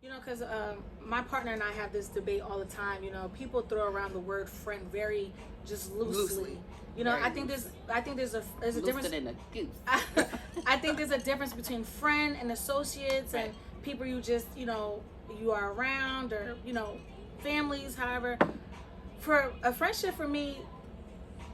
You know, because my partner and I have this debate all the time. You know, people throw around the word friend very just loosely. You know, Very I think there's a Looser difference. than a goose. I think there's a difference between friend and associates and people you just you are around, or families. However, for a friendship, for me,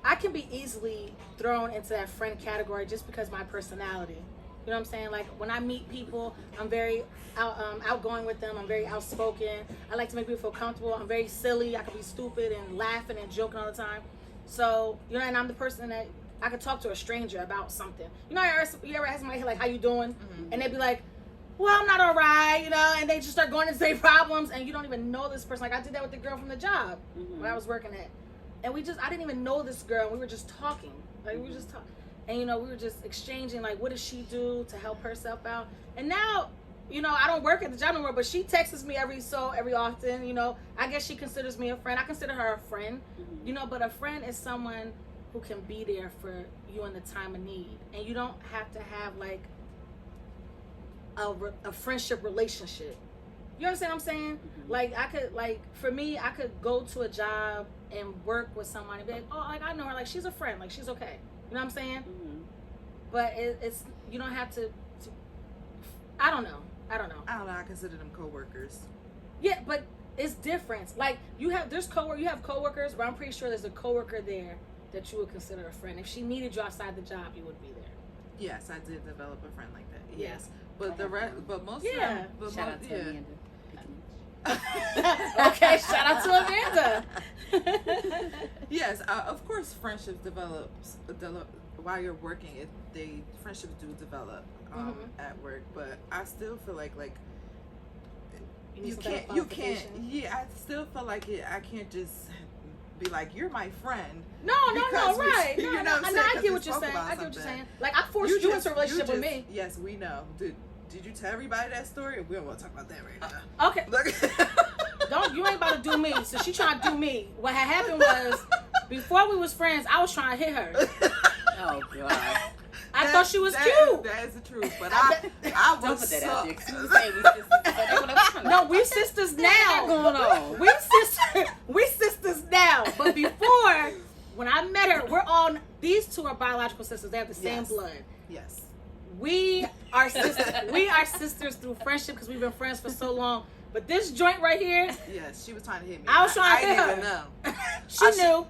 I can be easily thrown into that friend category just because my personality. You know what I'm saying? Like when I meet people, I'm very outgoing with them. I'm very outspoken. I like to make people feel comfortable. I'm very silly. I can be stupid and laughing and joking all the time. So and I'm the person that I could talk to a stranger about something. You know, you ever ask somebody like, "How you doing?" Mm-hmm. And they'd be like, "Well, I'm not all right," and they just start going into their problems, and you don't even know this person. Like I did that with the girl from the job when I was working at, and I didn't even know this girl. We were just talking, like we were just talking, and we were just exchanging like, what does she do to help herself out? And now, I don't work at the job anymore, but she texts me every often. I guess she considers me a friend. I consider her a friend, but a friend is someone who can be there for you in the time of need, and you don't have to have like a friendship relationship. You understand what I'm saying? Like for me, I could go to a job and work with someone and be like, oh, like I know her, like she's a friend, like she's okay. You know what I'm saying? But it's you don't have to. I don't know. I consider them coworkers. Yeah, but it's different. Like you have coworkers, but I'm pretty sure there's a coworker there that you would consider a friend. If she needed you outside the job, you would be there. Yes, I did develop a friend like that. Yeah. Yes, but but most Yeah. of them, but Shout out to Amanda. Okay, shout out to Amanda. Yes, of course, friendships develop while you're working. Friendships do develop at work, but I still feel like you can't. Yeah, I still feel like I can't just be like, you're my friend. No, right. You know what I'm saying? I get what you're saying. I get what you're saying. Like I forced you into a relationship with me. Yes, we know. Did you tell everybody that story? We don't want to talk about that right now. Okay. Look. You ain't about to do me. So she trying to do me. What had happened was, before we was friends, I was trying to hit her. Oh God. I thought she was cute. That is the truth, but I Don't was put that so. out there. 'Cause we was saying we sisters, but they were like, No, we sisters now. going on? We sisters now. But before, when I met her, these two are biological sisters. They have the same Yes. blood. Yes. We are sisters. We are sisters through friendship because we've been friends for so long. But this joint right here, Yes, she was trying to hit me. I was trying to hit didn't her. even know. she knew.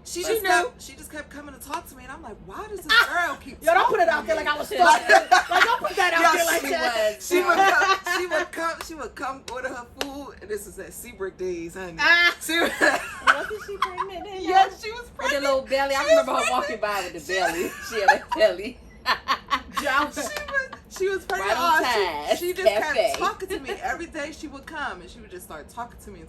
She just kept coming to talk to me, and I'm like, why does this girl keep? Yo, don't put it out there like I was stalking. Like, don't put that out there like she that. was. She would come order her food, and this was at Seabrook days, honey. She Wasn't she pregnant then? yes, she was With the pregnant. little belly. I remember her walking by with the belly. She had a belly. She was pregnant. Right on time. She just Cafe. kept talking to me every day. She would come and she would just start talking to me.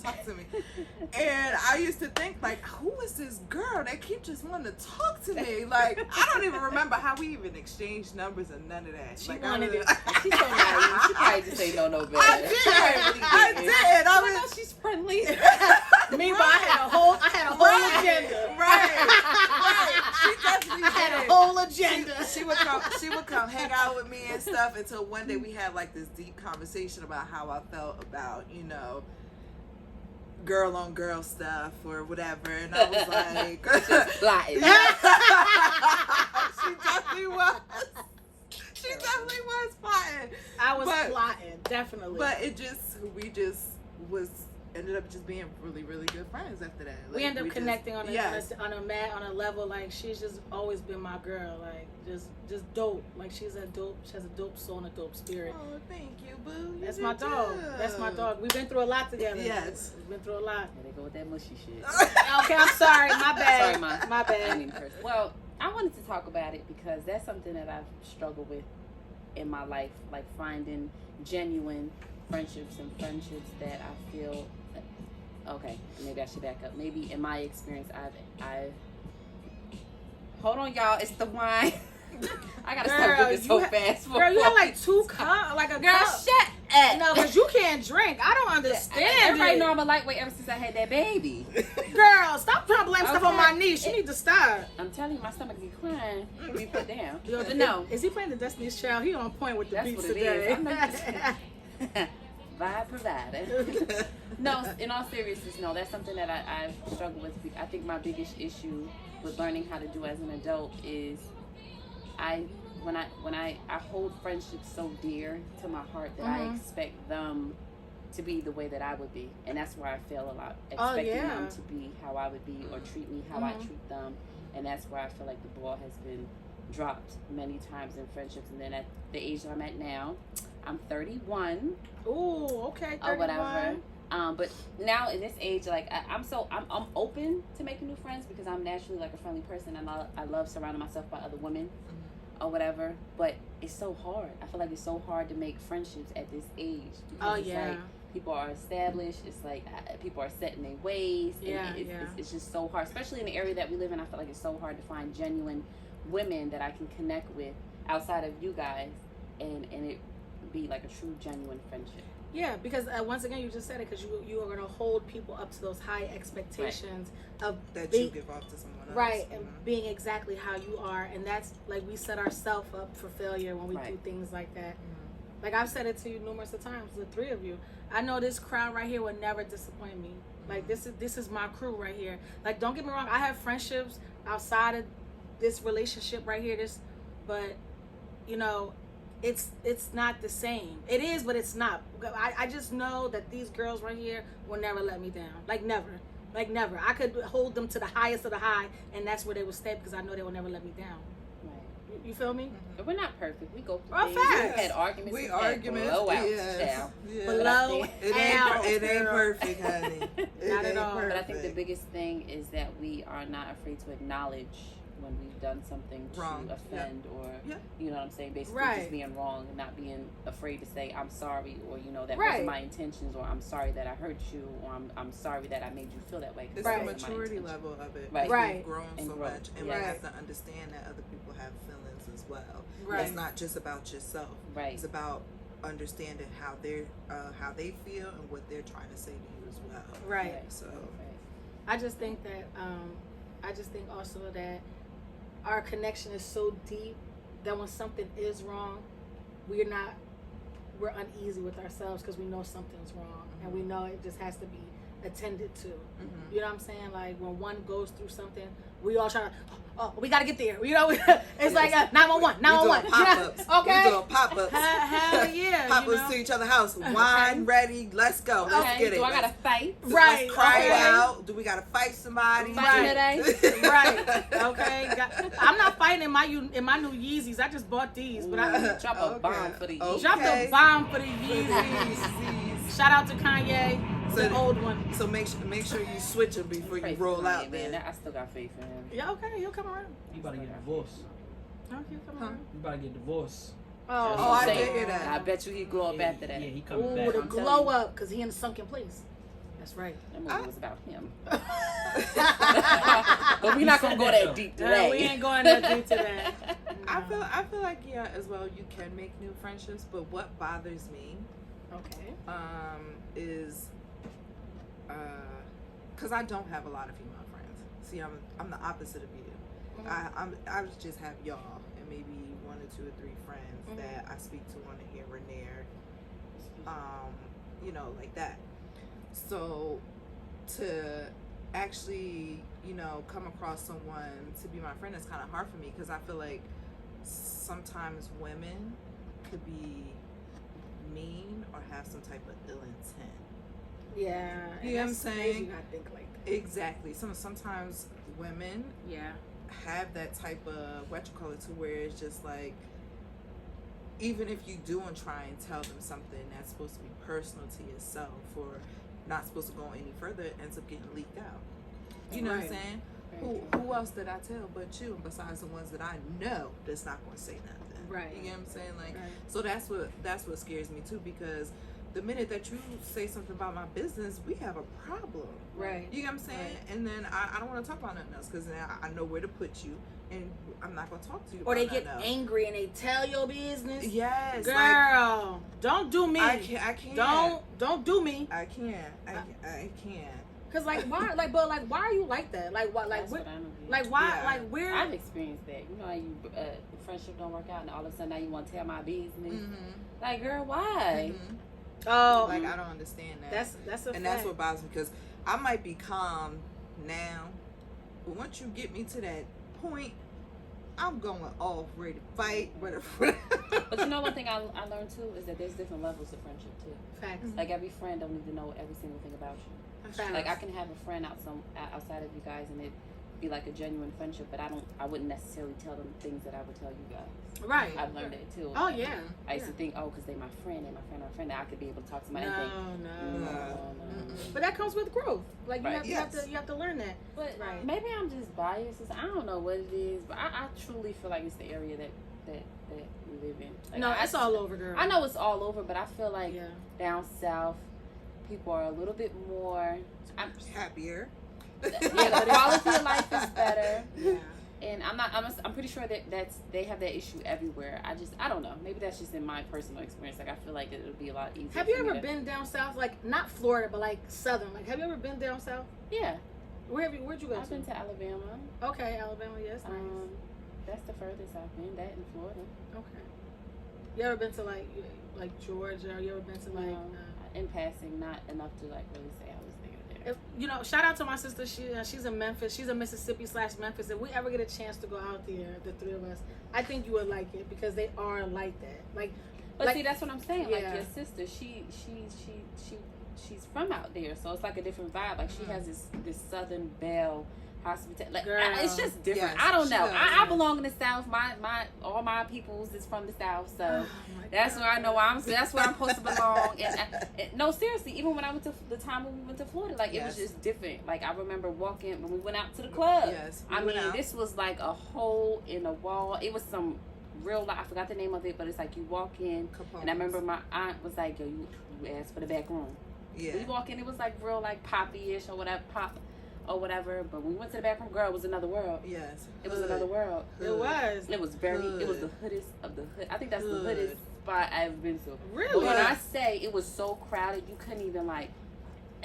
And I used to think like, who is this girl? They keep just wanting to talk to me. Like I don't even remember how we even exchanged numbers and none of that. She Like, wanted it. She's so naive. She probably just ain't know no better. I did. I did. I know was she's friendly. Meanwhile, I had a whole agenda. right. She definitely I had did. a whole agenda. She would come hang out with me and stuff until one day we had like this deep conversation about how I felt about, girl on girl stuff or whatever. And I was like, Plotting. she definitely was. She definitely was plotting. I was plotting, definitely. But we just ended up just being really, really good friends after that. We Like, ended up connecting on yes. on a level. Like she's just always been my girl. Like just dope. Like she has a dope soul and a dope spirit. Oh, thank you, boo. That's my dog. That's my dog. We've been through a lot together. Yes. We've been through a lot. There they go with that mushy shit. Okay, I'm sorry. My bad. Sorry, Ma. My I bad. mean, person. Well, I wanted to talk about it because that's something that I've struggled with in my life, like finding genuine friendships and friendships that I feel. Okay, maybe I should back up. Maybe in my experience, I've. Hold on, y'all. It's the wine. I gotta stop drinking so fast. Girl, you have like 2 cups, like a Girl, cup. shut up. No, because you can't drink. I don't understand. Everybody it. know I'm a lightweight ever since I had that baby. Girl, stop trying to blame stuff on Okay. my niece. You need to stop. I'm telling you, my stomach be crying. Be put down. Yo, But no, is he playing the Destiny's Child? He on point with the that's beats what it today. is. I'm not- Vibe provider. No, in all seriousness, no, that's something that I struggle with. I think my biggest issue with learning how to do as an adult is when I hold friendships so dear to my heart that I expect them to be the way that I would be, and that's where I fail a lot. Expecting them to be how I would be or treat me how I treat them, and that's where I feel like the ball has been dropped many times in friendships. And then at the age that I'm at now, I'm 31. Ooh, okay, 31. Or whatever. But now in this age, like I'm open to making new friends because I'm naturally like a friendly person, and I love surrounding myself by other women or whatever. But it's so hard. I feel like it's so hard to make friendships at this age. Because it's like people are established. It's like people are set in their ways. It's just so hard, especially in the area that we live in. I feel like it's so hard to find genuine women that I can connect with outside of you guys, and it be like a true genuine friendship. Yeah, because once again, you just said it, because you are going to hold people up to those high expectations of that you give off to someone else, right? And being exactly how you are, and that's like we set ourselves up for failure when we do things like that. Like I've said it to you numerous of times, the three of you. I know this crowd right here will never disappoint me. Like this is my crew right here. Like don't get me wrong, I have friendships outside of this relationship right here. But you know, it's not the same. It is, but it's not. I just know that these girls right here will never let me down. Like never. I could hold them to the highest of the high, and that's where they would stay because I know they will never let me down. Right. You feel me? But we're not perfect. We go through things. Facts. We had arguments. We blowouts. Yeah. Blow it ain't perfect, honey. Not at all. But I think the biggest thing is that we are not afraid to acknowledge when we've done something wrong to offend or you know what I'm saying, basically just being wrong and not being afraid to say I'm sorry, or you know that wasn't my intentions, or I'm sorry that I hurt you, or I'm sorry that I made you feel that way. It's the maturity level of it. Right. We've grown so much, and we have to understand that other people have feelings as well. It's not just about yourself. Right. It's about understanding how they feel and what they're trying to say to you as well. Right. So I just think that also that our connection is so deep that when something is wrong, we're uneasy with ourselves because we know something's wrong, and we know it just has to be attended to. You know what I'm saying? Like when one goes through something, we all try to, we gotta get there. You know, it's like 911, 911. Pop-ups. Okay. We doing pop-ups. Hell yeah. Pop-ups to each other's house. Wine ready. Let's go. Let's get it. Do I gotta fight? Let's cry out. Do we gotta fight somebody? Right. Okay. I'm not fighting in my new Yeezys. I just bought these, but I drop a bomb for the Yeezys. Drop the bomb for the Yeezys. Shout out to Kanye, the old one. So make sure you switch them before you roll out, man. I still got faith in him. Yeah, okay, he'll come around. You about to get divorced. Okay, come around. You about to get divorced. Oh, I did hear that. I bet you he glow up after that. Yeah, he coming Ooh, back. the glow up, because he in a sunken place. That's right. That movie was about him. But we're not gonna go that deep today. No, we ain't going that deep today. No. I feel like as well you can make new friendships, but what bothers me, is because I don't have a lot of female friends. See, I'm the opposite of you. I just have y'all and maybe 1 or 2 or 3 friends that I speak to on the here and there. You know, like that. So to actually, you know, come across someone to be my friend is kind of hard for me because I feel like sometimes women could be mean or have some type of ill intent. Yeah. You know what I'm saying? You gotta think like that. Exactly. Sometimes women have that type of to where it's just like, even if you do and try and tell them something that's supposed to be personal to yourself or not supposed to go any further, it ends up getting leaked out. You know what I'm saying? Who else did I tell but you, besides the ones that I know that's not going to say nothing? Right. You get what I'm saying? Like, so that's what scares me too, because the minute that you say something about my business, we have a problem. Right. You get what I'm saying? Right. And then I don't want to talk about nothing else because now I know where to put you, and I'm not going to talk to you or about they get angry and they tell your business. Yes. Girl, don't do me. I can't. Don't do me. I can't. I can't. Cause like why why are you like that? Like what? Like what? Like why? Yeah. Like where? I've experienced that. You know how you friendship don't work out, and all of a sudden now you want to tell my business. Like, girl, why? Oh, Like I don't understand that. that's a and fact. that's what bothers me because I might be calm now, but once you get me to that point, I'm going off, ready to fight, whatever. But you know, one thing I learned too is that there's different levels of friendship too. Facts. Like every friend don't need to know every single thing about you. Facts. Like I can have a friend outside of you guys, and it be like a genuine friendship, but I wouldn't necessarily tell them things that I would tell you guys. Right. I've learned that too. Oh yeah. I used to think, oh, because they're my friend, that I could be able to talk to somebody. and think, No. But that comes with growth. Like you, Right. you have to learn that. But Right. maybe I'm just biased. I don't know what it is, but I truly feel like it's the area that we live in. Like, No, it's all over, girl. I know it's all over, but I feel like Yeah. down south, people are a little bit more. Happier. Yeah, the quality of life is better, Yeah. and I'm pretty sure that they have that issue everywhere. I don't know. Maybe that's just in my personal experience. Like I feel like it'll be a lot easier. Have you for me ever to- been down south? Like not Florida, but like southern. Like have you ever been down south? Yeah, Where'd you go I've to? been to Alabama. Okay, Alabama. Yes, nice. That's the furthest I've been. That in Florida. Okay. You ever been to like Georgia? Or you ever been to like? In passing, not enough to like really say I was there. If, you know, shout out to my sister. She's in Memphis. She's in Mississippi/Memphis. If we ever get a chance to go out there, the three of us, I think you would like it because they are like that. But like, see, that's what I'm saying. Like Yeah. your sister, she's from out there, so it's like a different vibe. Like she has this Southern Belle hospitality. Like Girl. it's just different. Yes, I don't she know. does, I yeah. belong in the South. All my peoples is from the South, so oh my that's God. where I know that's where I'm supposed to belong. And no, seriously, even when I went to the time when we went to Florida, like it was Yes. just different. Like I remember walking when we went out to the club. Yes, I we mean, went out. this was like a hole in a wall. It was some real. I forgot the name of it, but it's like you walk in, and I remember my aunt was like, "Yo, you asked for the back room." Yeah. We walk in, it was like real like poppy-ish or whatever, pop or whatever. But when we went to the back room, girl, it was another world. Yes. It was another world. It was. It was it was the hoodest of the hood. I think that's the hoodest spot I've been to. But Really? when I say it was so crowded, you couldn't even like.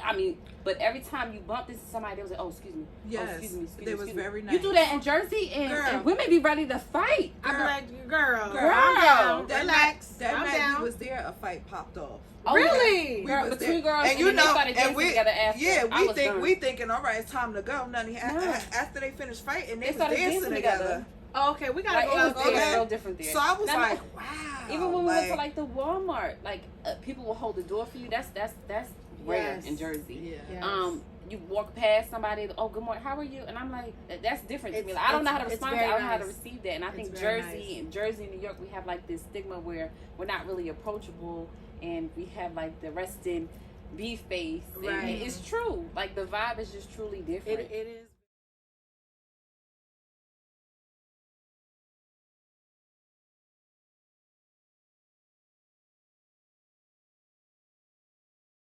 I mean, but every time you bump into somebody, they was like, "Oh, excuse me." Yes. Oh, excuse me. Excuse They me. was excuse me. very You nice. do that in Jersey, Girl. and women be ready to fight. I'd be Girl. like, girl, Girl. I'm down. That Relax. night, I'm down. we was there, a fight popped off. Oh, Really? We Girl, was between there. girls, and and you then they know, started and dancing we, together after. yeah, I was done. we thinking, all right, it's time to go. Nothing. No. After they finished fighting, they was started dancing together. Oh, okay, we gotta Like, go it was out okay. there. real different there. So I was Now, like, wow. even when we went to like the Walmart, like people will hold the door for you. That's rare Yes. in Jersey. Yeah. Yes. You walk past somebody, oh, good morning, how are you? And I'm like, that's different to me. Like, I don't know how to It's respond to it. I very don't know how to nice. receive that. And I think It's very Jersey and New York, we have like this stigma where we're not really approachable, and we have like the resting bee face. And Right. it's true. Like the vibe is just truly different. It is.